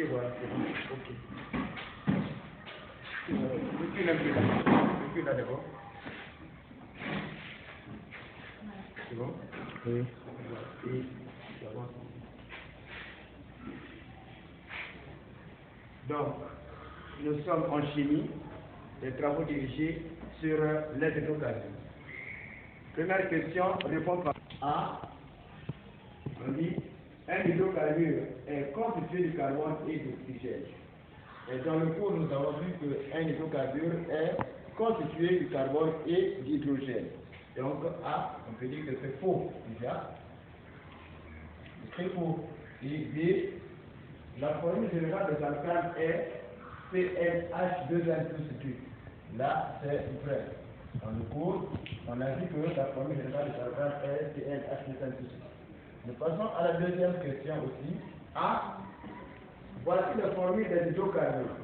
voilà, c'est bon. Ok. Recule un peu là. Recule là d'abord. C'est bon? Oui. Et j'avance. Donc, nous sommes en chimie, des travaux dirigés sur les hydrocarbures. Première question, répond par A. On dit, un hydrocarbure est constitué de carbone et d'oxygène. Et dans le cours, nous avons vu qu'un hydrocarbure est constitué de carbone et d'hydrogène. Donc, A, on peut dire que c'est faux, déjà. C'est très faux. Et B, la formule générale des alcanes est CnH2n+2. Là, c'est vrai. Dans le cours, on a vu que la formule générale des alcanes est CnH2n+2. Nous passons à la deuxième question aussi. A. Voici la formule des hydrocarbures.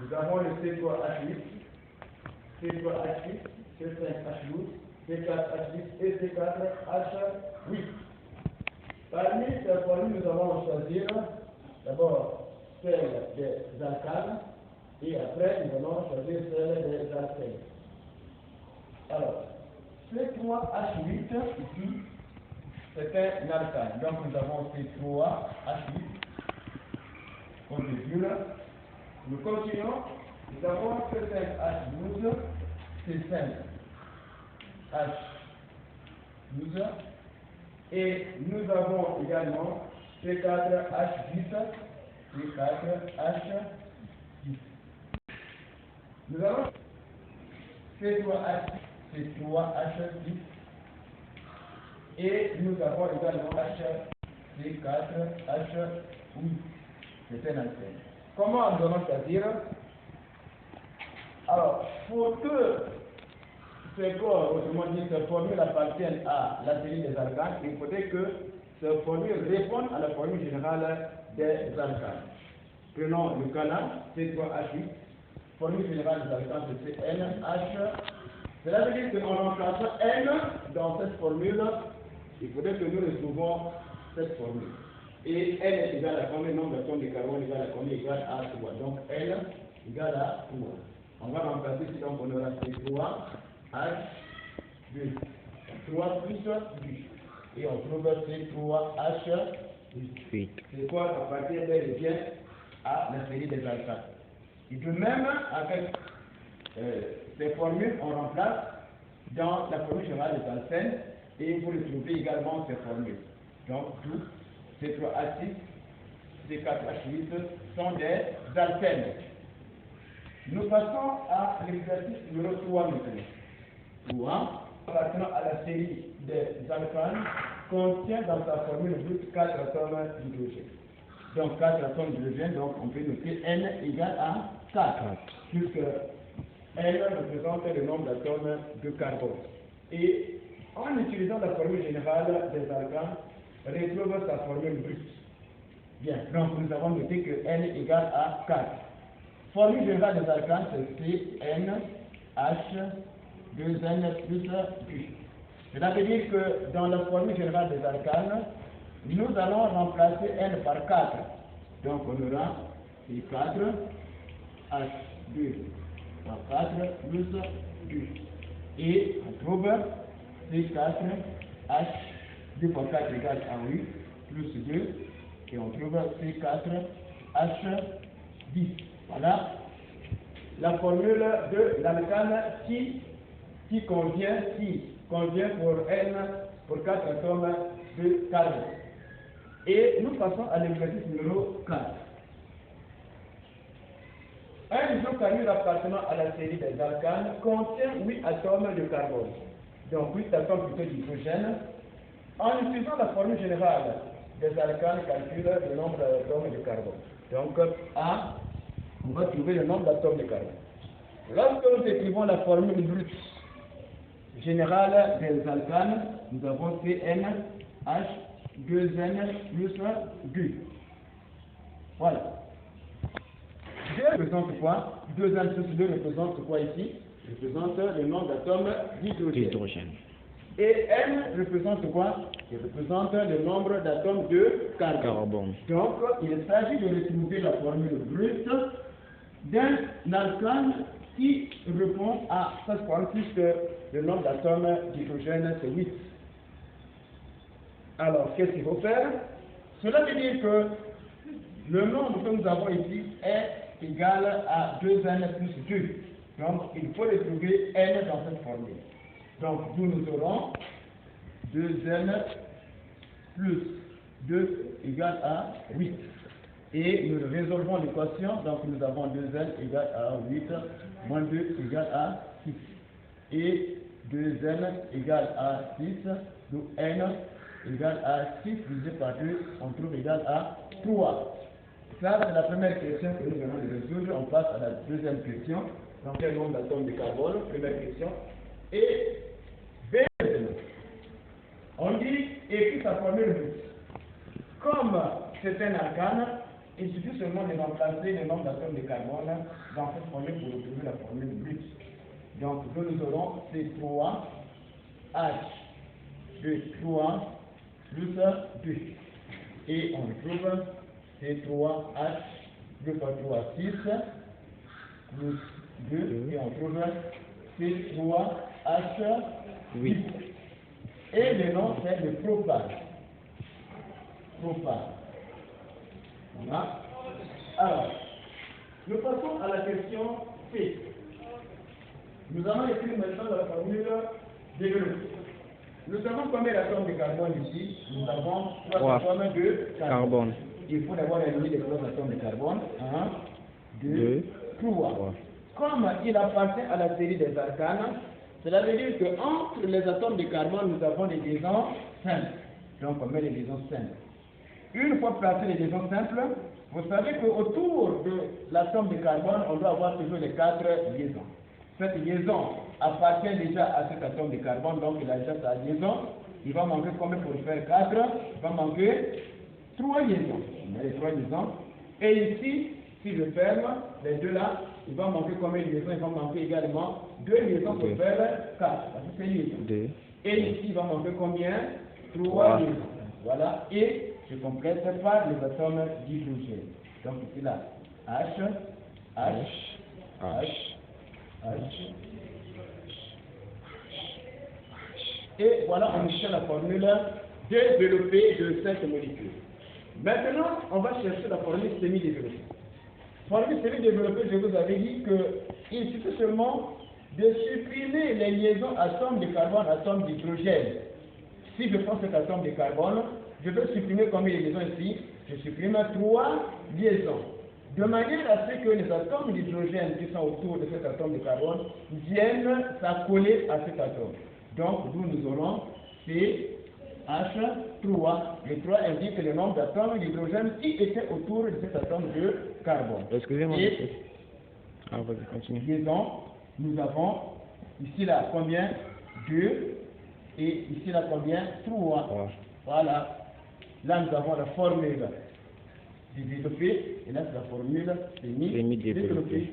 Nous avons le C3H8, C3H8, C5H12, C4H10 et C4H8. Parmi ces formules, nous allons choisir d'abord celle des alcanes et après nous allons choisir celle des alcènes. Alors, C3H8 ici, c'est un alcane. Donc nous avons C3H8 comme virgule. Nous continuons. Nous avons C5H12, C5H12 et nous avons également C4H10, C4H10. Nous avons C3H10 et nous avons également C4H8. C'est un alcène. Comment nous allons choisir? Alors, pour que ces corps, autrement dit, ces formules appartiennent à la série des alcanes, il faudrait que ces formules répondent à la formule générale des alcanes. Prenons le cas C3H8, formule générale des alcanes c'est CnH. Cela veut dire qu'en remplaçant N dans cette formule, il faudrait que nous retrouvons cette formule. Et N est égal à combien? Nombre d'atomes de carbone égal à combien? Égal à 3. Donc N égale à 3. On va remplacer ici, donc on aura C3H2. 3 plus 2. Et on trouve C3H8. C'est quoi? Ça appartient bel et bien à la série des alcanes. Et de même, avec ces formules, on remplace dans la formule générale des alcènes et vous retrouvez également ces formules. Donc, tout C3H6, C4H8 sont des alcènes. Nous passons à l'exercice numéro 3 maintenant. 3, appartenant à la série des alcanes, contient dans sa formule brute 4 atomes d'hydrogène. Donc 4 atomes d'hydrogène, donc on peut noter N égale à 4, puisque N représente le nombre d'atomes de carbone. Et en utilisant la formule générale des alcanes, retrouve sa formule brute. Bien, donc nous avons noté que N égale à 4. Formule générale des alcanes, c'est CnH2n plus 2. Cela veut dire que dans la formule générale des alcanes, nous allons remplacer N par 4. Donc on aura C4H2 par 4 plus 2. Et on trouve C4H 2 par 4 égale à 8 plus 2. Et on trouve C4H10. Voilà la formule de l'alcane qui convient pour N pour 4 atomes de carbone. Et nous passons à l'exercice numéro 4. Un hydrocarbure appartenant à la série des alcanes contient 8 atomes de carbone, donc 8 atomes plutôt d'hydrogène. En utilisant la formule générale des alcanes, calcule le nombre d'atomes de carbone. Donc, A, on va trouver le nombre d'atomes de carbone. Lorsque nous écrivons la formule brute générale des alcanes, nous avons CnH2n plus 2. Voilà. 2 représente quoi? 2n plus 2 représente quoi ici? Représente le nombre d'atomes d'hydrogène. Et N représente quoi? Il représente le nombre d'atomes de carbone. Donc, il s'agit de retrouver la formule brute d'un alcane qui répond à cette formule puisque le nombre d'atomes d'hydrogène c'est 8. Alors, qu'est-ce qu'il faut faire? Cela veut dire que le nombre que nous avons ici est égal à 2n plus 2. Donc, il faut retrouver n dans cette formule. Donc, nous aurons 2n plus 2 égale à 8. Et nous résolvons l'équation. Donc, nous avons 2n égale à 8 moins 2 égale à 6. Et 2n égale à 6. Donc, n égale à 6 divisé par 2, on trouve égal à 3. Ça, c'est la première question que nous venons de résoudre. On passe à la deuxième question. Donc, quel nombre d'atomes de carbone? Première question. Et B, on dit écrit sa formule brute. Comme c'est un alcane, il suffit seulement de remplacer le nombre d'atomes de carbone dans cette formule pour retrouver la formule brute. Donc, nous aurons C3H de 3 plus 2. Et on trouve C3H 2 fois 3, 6 plus 2. Et on trouve C3H 8. Et le nom c'est le propane. Voilà. Alors, nous passons à la question C. Nous allons écrire maintenant la formule développée. Nous savons combien d'atomes de carbone ici? Nous avons 3 atomes de carbone. Il faut d'abord éliminer les 3 atomes de carbone. 1, 2, 3. Comme il appartient à la série des alcanes, cela veut dire qu'entre les atomes de carbone, nous avons des liaisons simples. Donc on met les liaisons simples. Une fois placé les liaisons simples, vous savez qu'autour de l'atome de carbone, on doit avoir toujours les 4 liaisons. Cette liaison appartient déjà à cet atome de carbone, donc il a déjà sa liaison. Il va manquer combien pour faire 4? Il va manquer 3 liaisons. On met les 3 liaisons. Et ici, si je ferme les deux là, il va manquer combien de liaisons? Il va manquer également 2 liaisons pour faire 4. Parce que c'est liaison. Et ici, il va manquer combien? 3 liaisons. Voilà. Et je complète par les atomes d'hydrogène. Donc ici là, H. Et voilà, on cherche la formule développée de cette molécule. Maintenant, on va chercher la formule semi-développée. Formule semi-développée, je vous avais dit qu'il suffit seulement de supprimer les liaisons atomes de carbone, atomes d'hydrogène. Si je prends cet atome de carbone, je peux supprimer combien de liaisons ici? Je supprime 3 liaisons. De manière à ce que les atomes d'hydrogène qui sont autour de cet atome de carbone viennent s'accoler à cet atome. Donc, nous aurons CH3. Le 3 indique le nombre d'atomes d'hydrogène qui étaient autour de cet atome de carbone. Excusez-moi. Et vas-y, continue. Liaison, nous avons ici là combien? 2. Et ici là combien? 3. Voilà. Là, nous avons la formule développée. Et là, c'est la formule semi-développée.